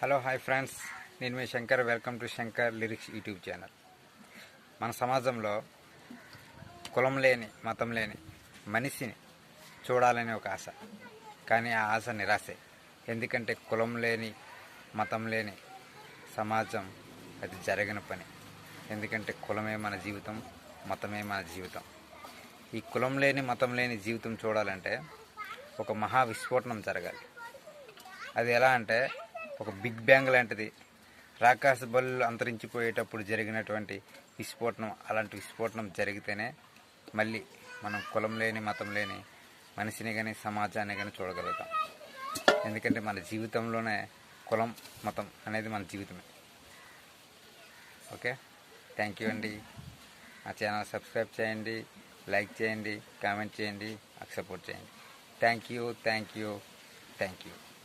Hello hi friends, నేను మీ Shankar. Welcome to Shankar lyrics YouTube channel. మన సమాజంలో కులం లేని మతం లేని మనిషిని చూడాలని ఒక ఆశ, కానీ ఆ ఆశ నిరాశే. ఎందుకంటే కులం లేని మతం లేని సమాజం అది జరగని పని. ఎందుకంటే కులమే మన జీవితం, మతమే మన జీవితం. ఈ కులం లేని మతం లేని జీవితం చూడాలంటే ఒక మహా విస్ఫోటనం జరగాలి. అది ఎలా అంటే ఒక బిగ్ బ్యాంగ్ లాంటిది. రాకాశ బల్లులు అంతరించిపోయేటప్పుడు జరిగినటువంటి విస్ఫోటనం, అలాంటి విస్ఫోటనం జరిగితేనే మళ్ళీ మనం కులం లేని మతం లేని మనిషిని కానీ సమాజాన్ని కానీ చూడగలుగుతాం. ఎందుకంటే మన జీవితంలోనే కులం మతం అనేది మన జీవితమే. ఓకే, థ్యాంక్ యూ అండి. మా ఛానల్ సబ్స్క్రైబ్ చేయండి, లైక్ చేయండి, కామెంట్ చేయండి, నాకు సపోర్ట్ చేయండి. Thank you.